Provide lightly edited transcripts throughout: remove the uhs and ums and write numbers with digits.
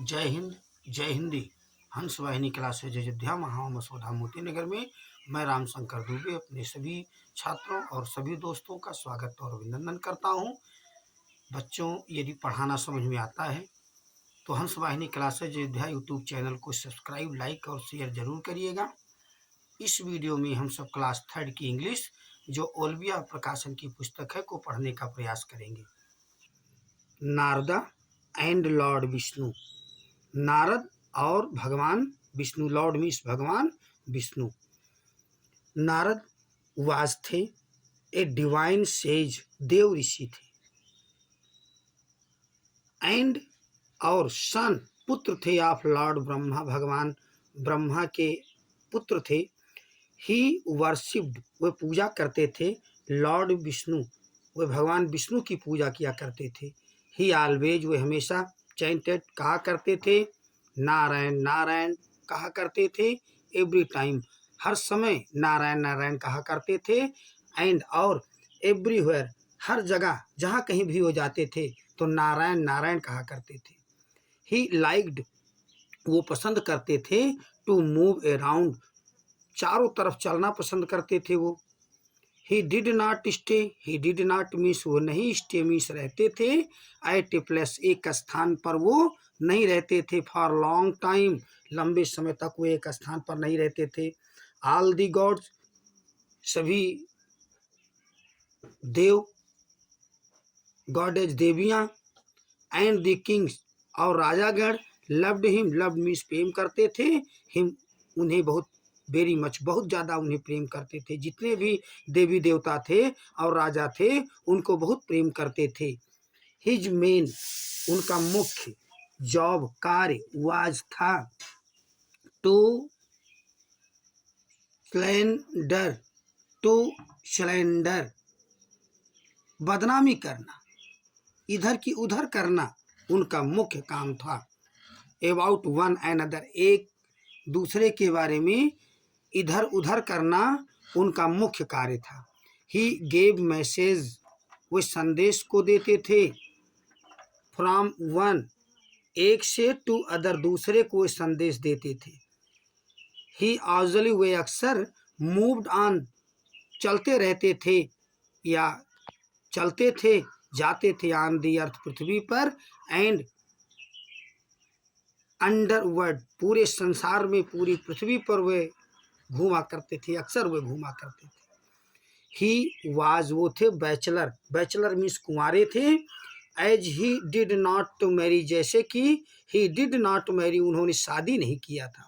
जय हिंद, जय हिंदी। हंस वाहिनी क्लासेज अयोध्या महामसौदा मोती नगर में मैं रामशंकर दुबे अपने सभी छात्रों और सभी दोस्तों का स्वागत और अभिनंदन करता हूं। बच्चों, यदि पढ़ाना समझ में आता है तो हंस वाहिनी क्लासेज अयोध्या यूट्यूब चैनल को सब्सक्राइब, लाइक और शेयर जरूर करिएगा। इस वीडियो में हम सब क्लास 3 की इंग्लिश, जो ओल्बिया प्रकाशन की पुस्तक है, को पढ़ने का प्रयास करेंगे। Narada and lord Vishnu. नारद और भगवान विष्णु, लॉर्ड मीन्स भगवान विष्णु। नारद वाज थे ए डिवाइन सेज, देव ऋषि थे। एंड और सन, पुत्र थे ऑफ लॉर्ड ब्रह्मा, भगवान ब्रह्मा के पुत्र थे। ही वर्शिप्ड, वे पूजा करते थे। लॉर्ड विष्णु, वे भगवान विष्णु की पूजा किया करते थे। ही ऑलवेज, वे हमेशा चैंटेड, कहा करते थे। नारायण नारायण कहा करते थे। एवरी टाइम, हर समय नारायण नारायण कहा करते थे। एंड और एवरीवेयर, हर जगह जहाँ कहीं भी हो जाते थे तो नारायण नारायण कहा करते थे। ही लाइक्ड, वो पसंद करते थे। टू मूव अराउंड, चारों तरफ चलना पसंद करते थे वो। ही did not stay, he did not means वो नहीं, स्टे मीन्स रहते थे। एट ए प्लेस, एक स्थान पर वो नहीं रहते थे। फॉर लॉन्ग टाइम, लंबे समय तक वो एक स्थान पर नहीं रहते थे। ऑल दी गॉड्स, सभी देव, गॉडेज देवियाँ, एंड द किंग्स और राजागण, लव्ड हिम, लव मीन्स प्रेम करते थे। हिम, उन्हें बहुत, वेरी मच, बहुत ज़्यादा उन्हें प्रेम करते थे। जितने भी देवी देवता थे और राजा थे उनको बहुत प्रेम करते थे। हिज मेन, उनका मुख्य जॉब, कार्य, वाज था। टू स्लैंडर, टू स्लैंडर, बदनामी करना, इधर की उधर करना उनका मुख्य काम था। अबाउट वन अनदर, एक दूसरे के बारे में इधर उधर करना उनका मुख्य कार्य था। ही गेव मैसेज, वे संदेश को देते थे। फ्रॉम वन, एक से, टू अदर, दूसरे को वे संदेश देते थे। ही ऑजली, वे अक्सर, मूव्ड ऑन, चलते रहते थे या चलते थे, जाते थे। ऑन दी अर्थ, पृथ्वी पर। एंड अंडरवर्ल्ड, पूरे संसार में, पूरी पृथ्वी पर वे घूमा करते थे, अक्सर वे घूमा करते थे। ही वाज, वो थे बैचलर, बैचलर मीन्स कुंवारे थे। As he did not to marry, जैसे कि ही डिड नॉट मैरी, उन्होंने शादी नहीं किया था।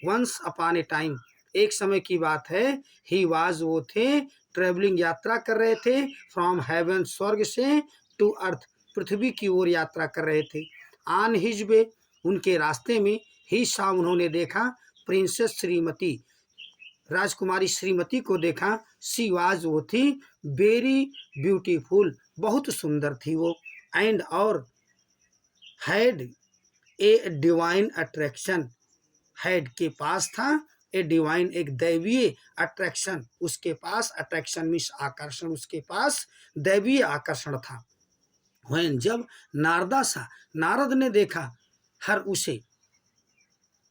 वंस अपॉन ए टाइम, एक समय की बात है। ही वाज, वो थे ट्रेवलिंग, यात्रा कर रहे थे। फ्रॉम हेवन, स्वर्ग से, टू अर्थ, पृथ्वी की ओर यात्रा कर रहे थे। ऑन हिज वे, उनके रास्ते में। ही सा, उन्होंने देखा। प्रिंसेस श्रीमती, राजकुमारी श्रीमती को देखा। सी वाज, वो थी वेरी ब्यूटीफुल, बहुत सुंदर थी वो। एंड और had a divine attraction, had के पास था, ए डिवाइन, एक दैवीय अट्रैक्शन, उसके पास, अट्रैक्शन मीन्स आकर्षण, उसके पास दैवीय आकर्षण था। वह जब नारदा सा, नारद ने देखा हर उसे,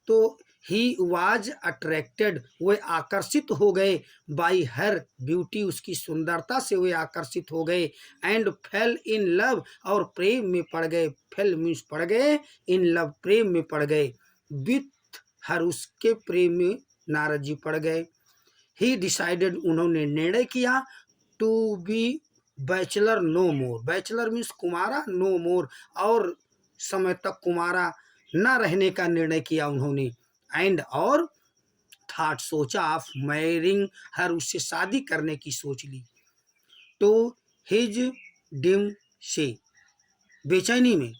तो ही वाज अट्रैक्टेड, वे आकर्षित हो गए। बाई हर ब्यूटी, उसकी सुंदरता से वे आकर्षित हो गए। एंड फेल इन लव, और प्रेम में पड़ गए। फेल मीन्स पड़ गए, इन लव, प्रेम में पड़ गए। विथ हर, उसके प्रेम में नारद जी पड़ गए। ही डिसाइडेड, उन्होंने निर्णय किया। To be bachelor no more, bachelor means कुमारा, नो मोर, और समय तक कुमारा न रहने का निर्णय किया उन्होंने। एंड और थॉट, सोचा, ऑफ मैरिंग हर, उससे शादी करने की सोच ली। तो हिज डिम से, बेचैनी में,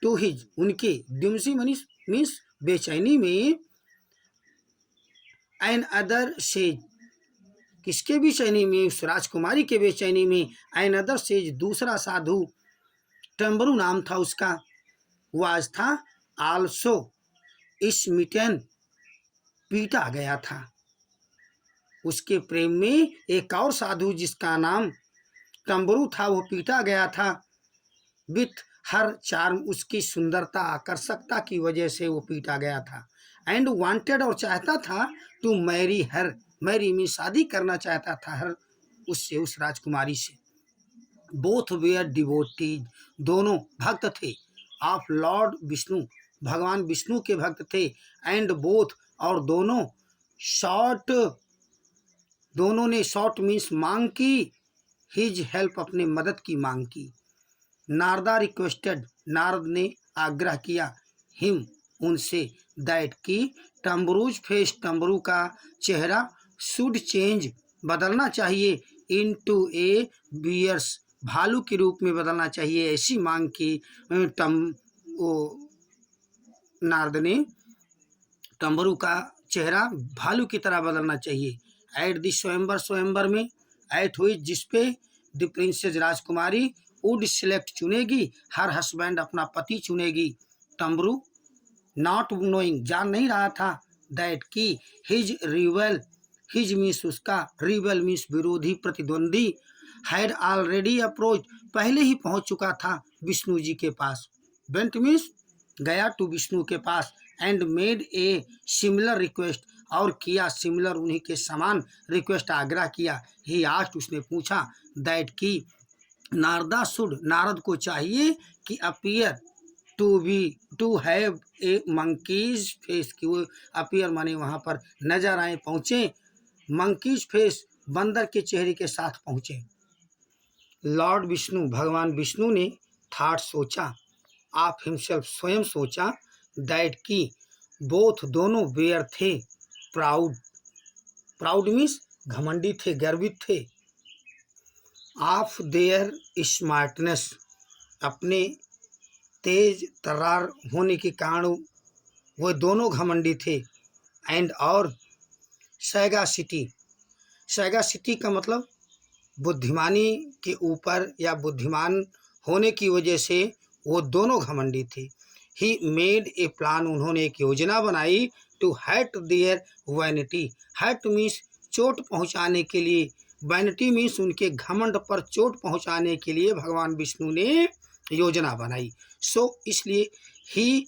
टू हिज, उनके, डिमसी मीन्स बेचैनी में। एन अदर सेज, किसके बेचैनी में, उस राजकुमारी के बेचैनी में। एन अदर सेज, दूसरा साधु, टम्बरू नाम था उसका, वाज था, आल्सो स्मिटन, पीटा गया था। उसके प्रेम में एक और साधु जिसका नाम टम्बरू था, वो पीटा गया था। विथ हर चार्म, उसकी सुंदरता आकर्षकता की वजह से वो पीटा गया था। एंड वांटेड, और चाहता था, टू मैरी हर, मैरी में शादी करना चाहता था हर, उससे, उस राजकुमारी से। बोथ वेयर डिवोटीज, दोनों भक्त थे, ऑफ लॉर्ड विष्णु, भगवान विष्णु के भक्त थे। एंड बोथ, और दोनों, शॉर्ट, दोनों ने, शॉर्ट मीन्स मांग की, हिज हेल्प, अपने मदद की मांग की। नारदा रिक्वेस्टेड, नारद ने आग्रह किया, हिम, उनसे, दैट की, टम्बरूज फेस, टम्बरू का चेहरा, शुड चेंज, बदलना चाहिए, इनटू ए बियर्स, भालू के रूप में बदलना चाहिए। ऐसी मांग की वो नारद ने, टम्बरू का चेहरा भालू की तरह बदलना चाहिए। एट द स्वयंवर, स्वयंवर में, एट हुई, जिसपे the princess, Rajkumari, would select, चुनेगी, her husband, अपना पति चुनेगी। टम्बरू, नॉट नोइंग, जान नहीं रहा था, दैट की, हिज रिवेल, हिज मीन्स उसका, रिवेल मीन्स विरोधी, प्रतिद्वंदी, हैड ऑलरेडी अप्रोच, पहले ही पहुंच चुका था विष्णु जी के पास। वेंट मीन्स गया, टू विष्णु के पास। And made a similar request, और किया, सिमिलर, उन्हीं के समान, रिक्वेस्ट, आग्रह किया। ही आस्ट, उसने पूछा, दैट की, नारदा शुड, नारद को चाहिए कि appear, to be, to have a monkey's face, कि वो अपीयर माने वहाँ पर नजर आए, पहुँचे, मंकीज फेस, बंदर के चेहरे के साथ पहुँचे। लॉर्ड विष्णु, भगवान विष्णु ने, थॉट, सोचा, ऑफ हिमसेल्फ, स्वयं सोचा, दैट की, बोथ, दोनों, वेयर थे, प्राउड, प्राउड मीन्स घमंडी थे, गर्वित थे, ऑफ देयर स्मार्टनेस, अपने तेज तर्रार होने के कारण वो दोनों घमंडी थे। एंड, और, सैगासिटी, सैगासिटी का मतलब बुद्धिमानी के ऊपर, या बुद्धिमान होने की वजह से वो दोनों घमंडी थे। ही मेड ए प्लान, उन्होंने एक योजना बनाई, to hurt their vanity, hurt means चोट पहुंचाने के लिए, वैनिटी मीन्स उनके घमंड पर चोट पहुंचाने के लिए भगवान विष्णु ने योजना बनाई। सो इसलिए ही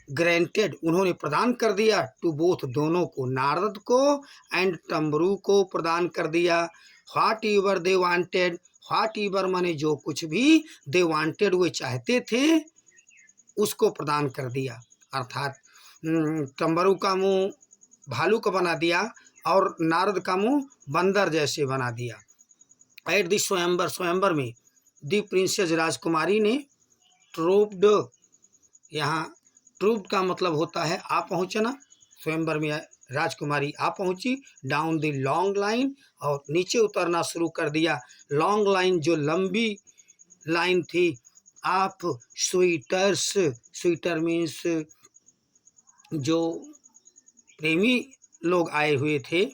ग्रांटेड, उन्होंने प्रदान कर दिया, टू बोथ, दोनों को, नारद को एंड टम्बरू को प्रदान कर दिया। What ever they wanted, what ever माने जो कुछ भी, दे वांटेड, वे चाहते थे, उसको प्रदान कर दिया। अर्थात टम्बरू का मुंह भालू का बना दिया, और नारद का मुंह बंदर जैसे बना दिया। एट द स्वयंवर, स्वयंवर में, दी प्रिंसेस, राजकुमारी ने, ट्रूप्ड, यहाँ ट्रूप्ड का मतलब होता है आ पहुँचना, स्वयंवर में राजकुमारी आ पहुँची, डाउन द लॉन्ग लाइन, और नीचे उतरना शुरू कर दिया। लॉन्ग लाइन, जो लंबी लाइन थी, आप स्वीटर्स, स्वीटर मीन्स जो प्रेमी लोग आए हुए थे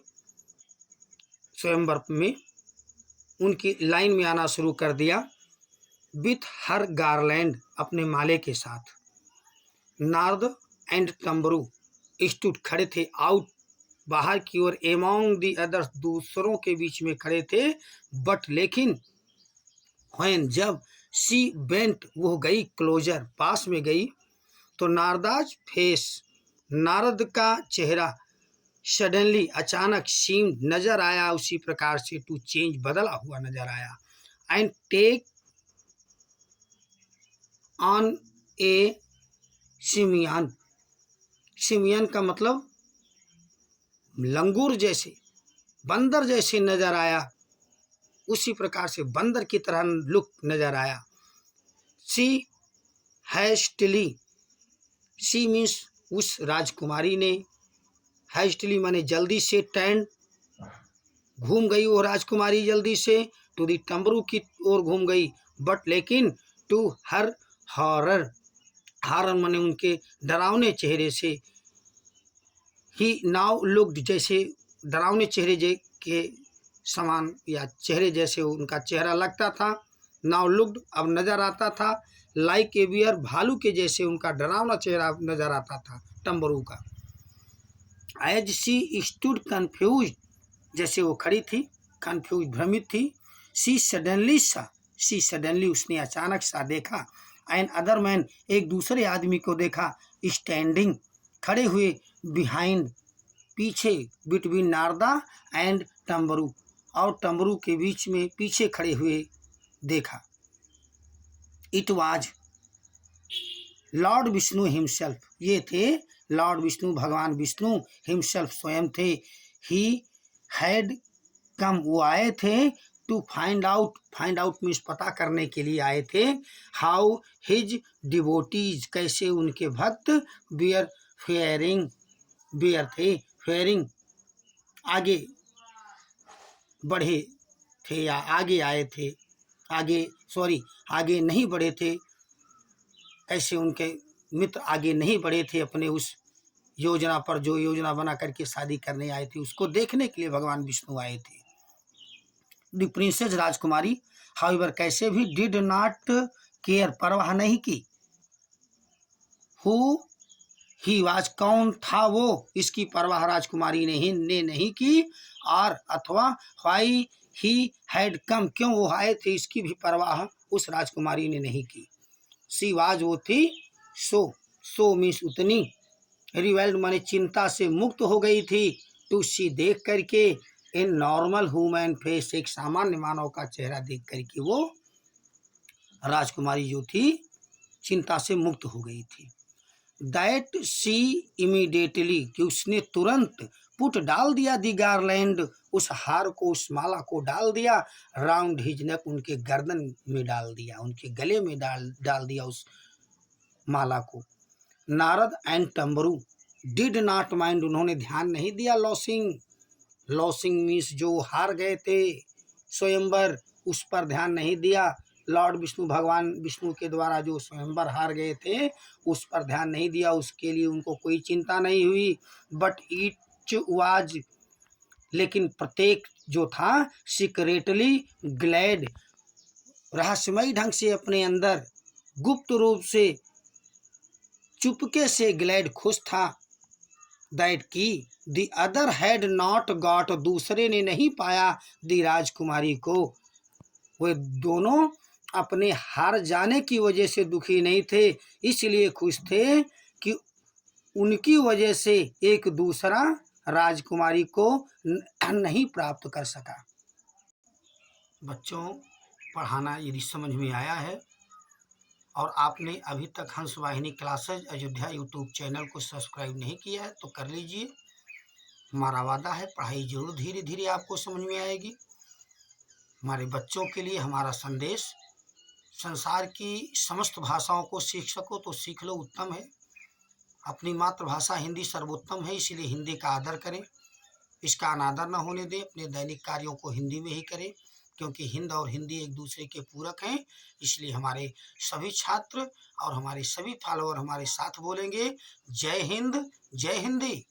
स्वयंवर में, उनकी लाइन में आना शुरू कर दिया। विथ हर गार्लैंड, अपने माले के साथ। नारद एंड टम्बरू स्टूड, खड़े थे, आउट, बाहर की ओर, एमॉन्ग दी अदर्स, दूसरों के बीच में खड़े थे। बट, लेकिन, व्हेन, जब, सी बेंट, वो गई, क्लोजर, पास में गई, तो नारदाज फेस, नारद का चेहरा, सडनली, अचानक, सीम, नजर आया, उसी प्रकार से, टू चेंज, बदला हुआ नजर आया। And take on a simian, simian का मतलब लंगूर जैसे, बंदर जैसे नजर आया, उसी प्रकार से बंदर की तरह लुक नजर आया। सी हैस्टली, सी मीन्स उस राजकुमारी ने, हैस्टली माने जल्दी से, टर्न, घूम गई वो राजकुमारी जल्दी से, टू दी, टम्बरू की ओर घूम गई। बट, लेकिन, टू हर हॉरर, हॉरर माने उनके डरावने चेहरे से, ही नाउ लुक्ड, जैसे डरावने चेहरे के समान, या चेहरे जैसे उनका चेहरा लगता था। नाउ लुक्ड, अब नजर आता था, लाइक ए बियर, भालू के जैसे उनका डरावना चेहरा नजर आता था टम्बरू का। एज सी स्टूड कन्फ्यूज, जैसे वो खड़ी थी, कन्फ्यूज, भ्रमित थी। सी सडनली सा, सी सडनली, उसने अचानक सा देखा, एंड अदर मैन, एक दूसरे आदमी को देखा, स्टैंडिंग, खड़े हुए, बिहाइंड, पीछे, बिटवीन नारदा एंड टम्बरू, और टम्बरू के बीच में पीछे खड़े हुए देखा। It was Lord Vishnu himself, ये थे लॉर्ड विष्णु, भगवान विष्णु हिमसेल्फ, स्वयं थे। ही हैड कम, वो आए थे, to find out, find out means पता करने के लिए आए थे, हाउ हिज डिवोटीज, कैसे उनके भक्त, बियर फेयरिंग, बियर थे, फेयरिंग आगे बढ़े थे या आगे आए थे, आगे सॉरी आगे नहीं बढ़े थे, कैसे उनके मित्र आगे नहीं बढ़े थे अपने उस योजना पर, जो योजना बना करके शादी करने आए थे, उसको देखने के लिए भगवान विष्णु आए थे। द प्रिंसेस, राजकुमारी, हाउएवर, कैसे भी, डिड नॉट केयर, परवाह नहीं की, हु ही वाज, कौन था वो, इसकी परवाह राजकुमारी ने नहीं की, और अथवा व्हाई ही हैड कम, क्यों वो आए थे, इसकी भी परवाह उस राजकुमारी ने नहीं की। सी वाज, वो थी, सो मीन्स उतनी, रिवेल्ड माने चिंता से मुक्त हो गई थी, टू सी, देख करके, इन नॉर्मल ह्यूमन फेस, एक सामान्य मानव का चेहरा देख करके वो राजकुमारी जो थी चिंता से मुक्त हो गई थी। दैट सी इमीडिएटली, कि उसने तुरंत, पुट, डाल दिया, दी गारलैंड, उस हार को, उस माला को डाल दिया, राउंड हिज नेक, उनके गर्दन में डाल दिया, उनके गले में डाल दिया उस माला को। Narad and Tumburu did not mind, उन्होंने ध्यान नहीं दिया, लॉसिंग, लॉसिंग मीन्स जो हार गए थे स्वयंवर, उस पर ध्यान नहीं दिया, लॉर्ड विष्णु, भगवान विष्णु के द्वारा जो स्वयंवर हार गए थे उस पर ध्यान नहीं दिया, उसके लिए उनको कोई चिंता नहीं हुई। बट इट वाज, लेकिन प्रत्येक जो था, सीक्रेटली ग्लैड, रहस्यमयी ढंग से अपने अंदर गुप्त रूप से, चुपके से ग्लैड, खुश था, दैट की the other had not got, दूसरे ने नहीं पाया, द राजकुमारी को, वे दोनों अपने हार जाने की वजह से दुखी नहीं थे, इसलिए खुश थे कि उनकी वजह से एक दूसरा राजकुमारी को नहीं प्राप्त कर सका। बच्चों, पढ़ाना यदि समझ में आया है और आपने अभी तक हंस वाहिनी क्लासेज अयोध्या यूट्यूब चैनल को सब्सक्राइब नहीं किया है तो कर लीजिए। हमारा वादा है पढ़ाई जरूर धीरे धीरे आपको समझ में आएगी। हमारे बच्चों के लिए हमारा संदेश, संसार की समस्त भाषाओं को सीख सको तो सीख लो, उत्तम है। अपनी मातृभाषा हिंदी सर्वोत्तम है, इसलिए हिंदी का आदर करें, इसका अनादर न होने दें। अपने दैनिक कार्यों को हिंदी में ही करें, क्योंकि हिंद और हिंदी एक दूसरे के पूरक हैं। इसलिए हमारे सभी छात्र और हमारे सभी फॉलोअर हमारे साथ बोलेंगे, जय हिंद, जय हिंदी।